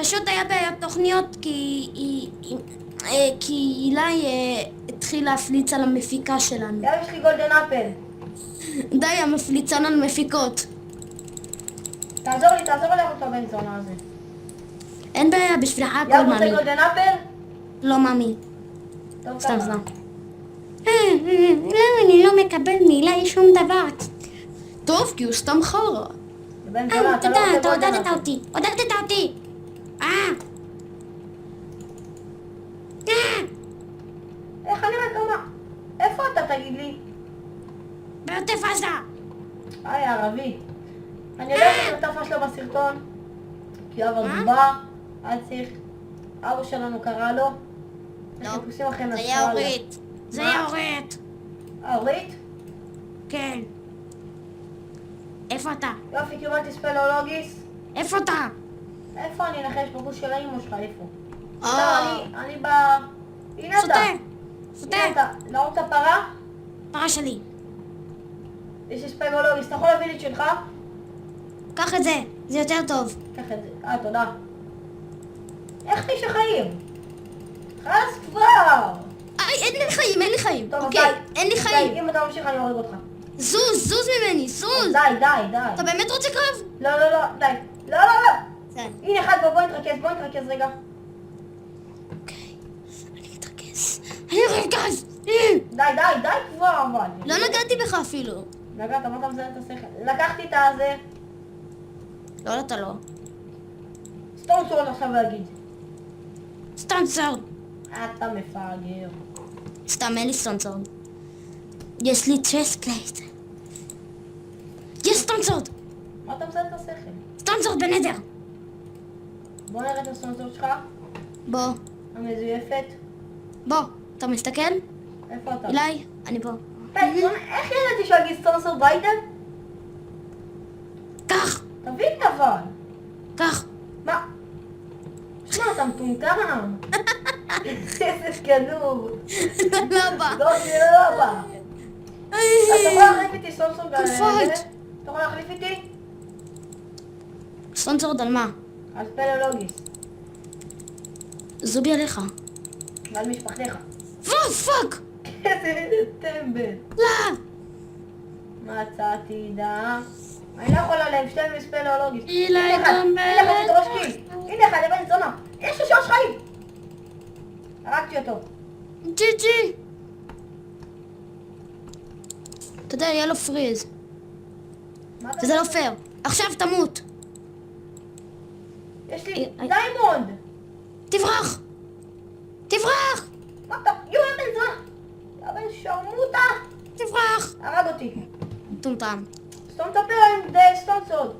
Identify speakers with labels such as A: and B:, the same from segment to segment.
A: פשוט היה בעיות תוכניות כי אילי התחיל להפליץ על המפיקה שלנו.
B: יש לי גולדן אפל.
A: די, המפליצן על מפיקות.
B: תעזור לי אותו בן זונה הזה.
A: אין בעיה, בשבילך הכל
B: יא, רוצה
A: מאמי.
B: גולדן אפל?
A: לא מאמי.
B: טוב,
A: סתם
B: ככה.
A: סתם. למה אני לא מקבל מאילי שום דבר? טוב, כי הוא סתם חרא.
B: בן זונה, אתה לא
A: תודה,
B: רוצה
A: אתה
B: גולדן
A: עודדת
B: אפל.
A: אותי. עודדת אותי.
B: איך אני מקומה? איפה אתה תגיד לי?
A: בעוטף עזה.
B: היי, ערבי. אני יודעת את הטפה שלו בסרטון. כי אבא
A: מה?
B: דובר, אל צריך. אבא שלנו קרא לו.
A: לא.
B: חיפושים אחרי
A: זה
B: נסראללה.
A: היה אורית. זה היה אורית.
B: אורית?
A: כן. איפה אתה?
B: יופי, קיבלתי ספלולוגיס.
A: איפה אתה?
B: איפה אני אנחש בגוש של האמא שלך, איפה?
A: אה.
B: לא, אני הנה אתה.
A: סוטה. סוטה.
B: הנה אתה. להרוג את הפרה?
A: פרה שלי.
B: יש לי ספלולוגיס. אתה יכול להביא לי את שלך?
A: קח את זה. זה יותר טוב.
B: קח את זה. תודה. איך איש החיים? חלאס כבר!
A: אין לי חיים, אין לי חיים.
B: טוב,
A: אוקיי, אין לי חיים.
B: די, אם אתה ממשיך אני הורג אותך.
A: זוז ממני, זוז.
B: די.
A: אתה באמת רוצה קרב?
B: לא, די. לא.
A: כן.
B: הנה אחד, בוא נתרכז רגע.
A: אוקיי, אני מתרכז.
B: די כבר אבל.
A: לא נגעתי בך אפילו.
B: נגעת, מה אתה מזיין את השכל? לקחתי את הזה.
A: לא, אתה לא.
B: סתום סורד עכשיו להגיד.
A: סתם סורד.
B: אתה מפגר.
A: סתם, אין לי סתם סורד. יש לי צ'סט פלייט. יש סתם סורד.
B: מה אתה מזיין את השכל?
A: סתם סורד בנדר.
B: בוא נראה את הסורד שלך.
A: בוא.
B: המזויפת.
A: בוא. אתה מסתכל?
B: איפה אתה?
A: אילי, אני פה.
B: איך ידעתי שהוא יגיד סורד ביידן?
A: קח.
B: תבין אבל.
A: קח.
B: מה? שמע, אתה מטומטם. איזה כדור.
A: לא בא.
B: לא בא. אתה יכול להחליף איתי סונסון
A: פייט.
B: אתה יכול להחליף איתי?
A: סתם סורד על מה?
B: על ספלולוגיס.
A: זובי עליך.
B: ועל משפחתך.
A: פאק.
B: איזה טמבל.
A: לא.
B: מצאתי דם. אני לא יכולה להם שתי מספלולוגיס.
A: אילי גומבל.
B: הנה אחד שדורש קיל. הנה אחד, לבן זונה. יש לו 3 חיים. הרגתי אותו.
A: ג'י. אתה יודע, יהיה לו פריז.
B: מה אתה
A: וזה לא
B: רוצה?
A: פייר. עכשיו תמות.
B: יש לי דיימונד.
A: תברח.
B: מה אתה? יא בן זונה. יא בן שרמוטה.
A: תברח.
B: הרג אותי.
A: טומטם.
B: סתום את הפה עם סטונסוד.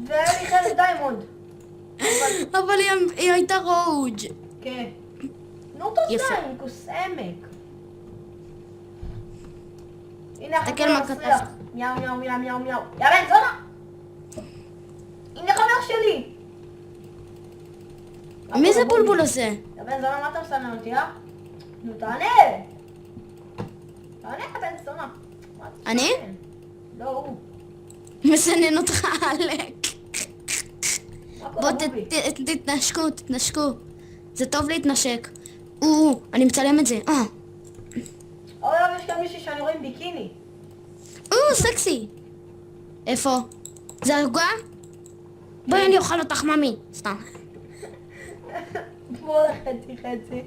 B: והיה לי חלק דיימונד.
A: אבל היא הייתה רוג'.
B: כן. נו תודה,
A: יפה.
B: עם כוס עמק. הנה
A: תסתכל
B: החתול
A: מה
B: המסריח.
A: כתבת.
B: מיאו. יא בן זונה! הנה חבר שלי!
A: מי זה בולבול הזה?
B: יא בן זונה, מה אתה מסנן אותי, נו תענה! תענה, יא בן זונה. מה אתה
A: אני?
B: מסנן? לא, הוא.
A: מסנן אותך עלק.
B: מה
A: בוא
B: קורה, בובי?
A: תתנשקו. זה טוב להתנשק. אני מצלם את זה.
B: אוי, יש כאן מישהי שאני רואה עם ביקיני.
A: סקסי. איפה? זה הרגוע? בואי אני אוכל אותך ממי. סתם.
B: כמו לחצי.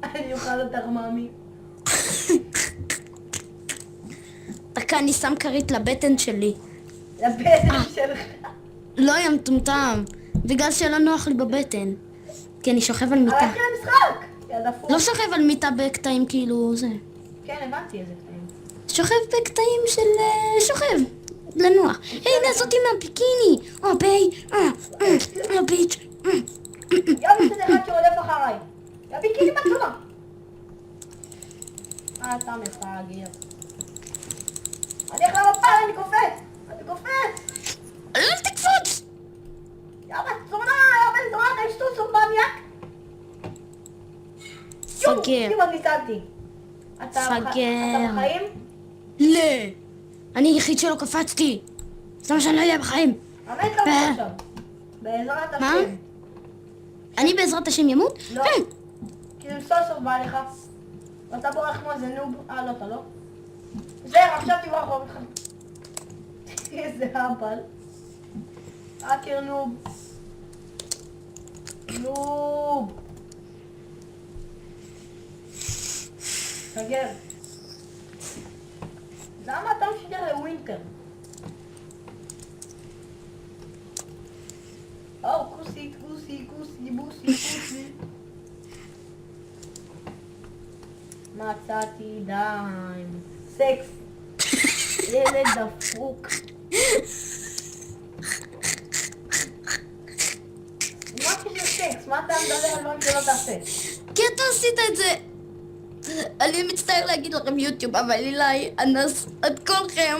B: אני אוכל אותך, מאמי.
A: דקה, אני שם כרית לבטן שלי.
B: לבטן שלך.
A: לא, יא מטומטם. בגלל שלא נוח לי בבטן. כי אני שוכב על
B: אבל
A: מיטה.
B: התחיל המשחק! יא דפוק.
A: לא שוכב על מיטה בקטעים כאילו זה.
B: כן, הבנתי איזה קטעים.
A: שוכב בקטעים של שוכב. לנוח. הנה זאתי מהביקיני. ביץ'.
B: יא בסדר אחד שרודף אחריי. יא ביקיני מצלמה. אתה מפגר. אני איך למפל, אני קופץ.
A: אל תקפוץ!
B: יא בן זונה, אתה שטוס עוד בניאק.
A: פגר.
B: כמעט ניצלתי. אתה בחיים?
A: לא. אני היחיד שלא קפצתי. זה מה שאני לא אהיה בחיים.
B: אמת לך עכשיו. בעזרת
A: מה?
B: השם.
A: אני בעזרת השם ימות?
B: לא. כי זה סוף סוף בא לך. ואתה בורח כמו איזה נוב. לא, אתה לא. זהו, עכשיו תברח עוד אחד. איזה אבל. אקר נוב. נוב. תגר. למה אתה משדר לווינטר? כוסי, כוסי, כוסי, בוסי, כוסי. מצאתי דם. סקס. ילד דפוק. מה קשור סקס? מה אתה מדבר על דברים שלא תעשה?
A: כי אתה עשית את זה. אני מצטער להגיד לכם יוטיוב, אבל אילי, אנס את כולכם.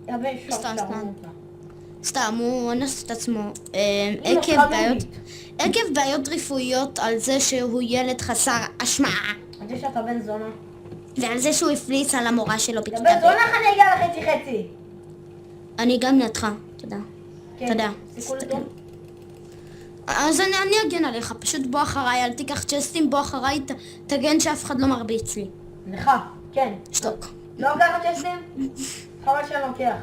B: יבן שוק
A: סתם.
B: תרמותה.
A: סתם, הוא אנס את עצמו.
B: אמא שלך נובית.
A: עקב בעיות רפואיות על זה שהוא ילד חסר אשמה.
B: על זה שאתה בן זונה.
A: ועל זה שהוא הפליץ על המורה שלו
B: אתה
A: בכיתה
B: בן
A: ב'.
B: זונה איך אני אגיע לחצי חצי?
A: אני גם לידך, תודה.
B: כן.
A: תודה.
B: סיכול לדון.
A: אז אני אגן עליך, פשוט בוא אחריי, אל תיקח צ'סטים, בוא אחריי, תגן שאף אחד לא מרביץ לי.
B: לך, כן.
A: שתוק.
B: לא לוקח צ'סטים? חבל שאני לוקח.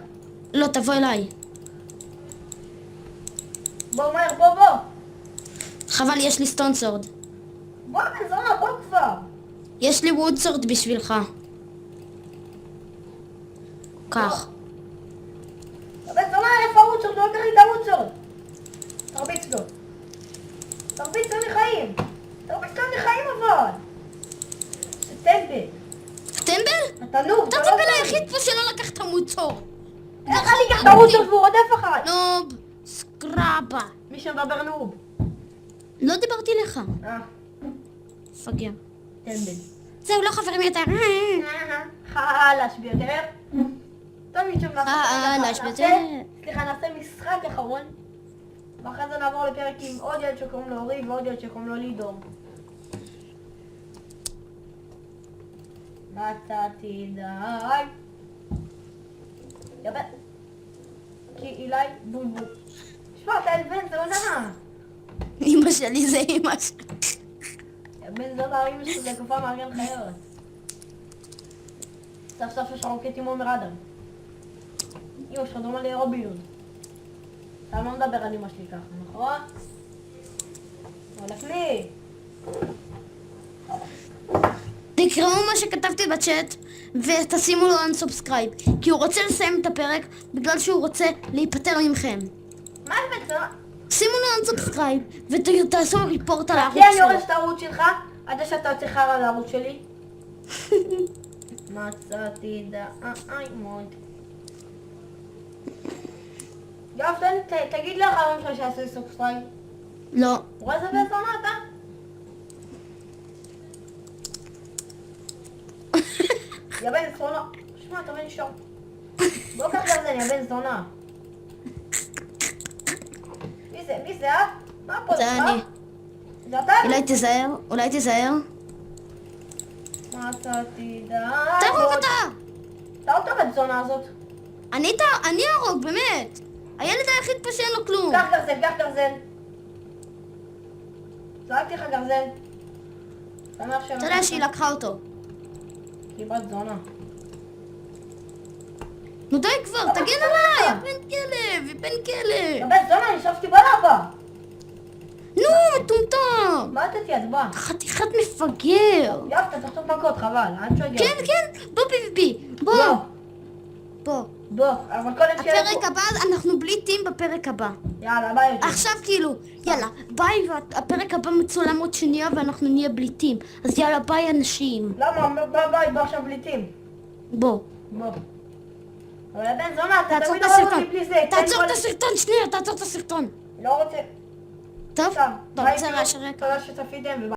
A: לא, תבוא אליי.
B: בוא מהר, בוא.
A: חבל, יש לי סטונסורד.
B: בוא בן זונה, בוא כבר.
A: יש לי וודסורד בשבילך. קח.
B: הבן זונה, איפה הוודסורד? לא לקח לי את הוודסורד. תרביץ לו. תרביץ לו לחיים. תרביץ לו לחיים אבל. זה טמבל.
A: טמבל?
B: אתה נוב,
A: אתה
B: לא
A: טמבל
B: נוב.
A: היחיד פה שלא לקח את המוצור.
B: איך אני אקח את הוודסורד והוא רודף אחריי?
A: נוב, סקרבה.
B: מי שמדבר נוב.
A: לא דיברתי לך. פגר.
B: טמבל.
A: זהו, לא חברים יותר.
B: חלש ביותר. טוב, מישהו
A: חלש ביותר.
B: סליחה, נעשה משחק אחרון. ואחרי זה נעבור לפרק עם עוד ילד שקוראים לו אורי ועוד ילד שקוראים לו לידור. מצאתי די. יפה. כי אילי בולבול. שמע, אתה בן זונה.
A: אמא שלי זה אמא שלי.
B: בן זונה, אמא שלו זה גופה מארגן חיות. סוף סוף יש לך רוקט עם עומר אדם. אמא שלך דומה לרובין הוד. אתה לא מדבר על אמא שלי ככה, נכון? הולך לי.
A: תקראו מה שכתבתי בצ'אט ותשימו לו unsubscribe כי הוא רוצה לסיים את הפרק בגלל שהוא רוצה להיפטר ממכם.
B: מה זה בן זונה?
A: שימו לו unsubscribe ותעשו ריפורט על הערוץ
B: כי אני
A: שלו.
B: הורס את הערוץ שלך, עד שאתה יוצא חרא על הערוץ שלי. מצאתי די מאוד. יואב, תגיד לחברים שלך שיעשו לי סובסקרייב.
A: לא.
B: רואה איזה בן זונה אתה? יא בן זונה. שמע, אתה בן שור. בוא קח גרזן, יא בן זונה. מי זה, אה? מה פה
A: זה
B: לך?
A: אני.
B: זה אתה?
A: אולי תיזהר.
B: מצאתי די.
A: תהרוג אותה!
B: אתה אותו בן זונה הזאת.
A: אני אהרוג, באמת. הילד היחיד פה שאין לו כלום.
B: קח גרזן. זרקתי לך גרזן. שמח
A: אתה יודע שהיא לקחה אותו.
B: היא בת זונה.
A: נו די כבר, תגן עליי, יא בן כלב.
B: יא בן זונה, אני שפתי בלבה.
A: נו, מטומטם.
B: מה אתה תיעצבע?
A: חתיכת מפגר.
B: יואב, אתה תחטוף מכות, חבל. אל תשגע.
A: כן, בוא PvP, בוא.
B: בוא, אבל קודם
A: הפרק הבא, אנחנו בלי טים בפרק הבא.
B: יאללה, ביי.
A: עכשיו כאילו, יאללה, ביי, הפרק הבא מצולם עוד שנייה ואנחנו נהיה בלי טים. אז יאללה, ביי אנשים.
B: למה? ביי, בוא עכשיו בלי טים.
A: בוא.
B: אבל בן זונה, אתה
A: תעצור
B: תמיד
A: את
B: אומר
A: הסרטון.
B: אותי בלי זה.
A: תעצור את הסרטון, שנייה, תעצור את הסרטון.
B: לא רוצה.
A: טוב?
B: סתם.
A: אתה
B: ביי,
A: רוצה רעש הרקע?
B: תודה שצפיתם וביי.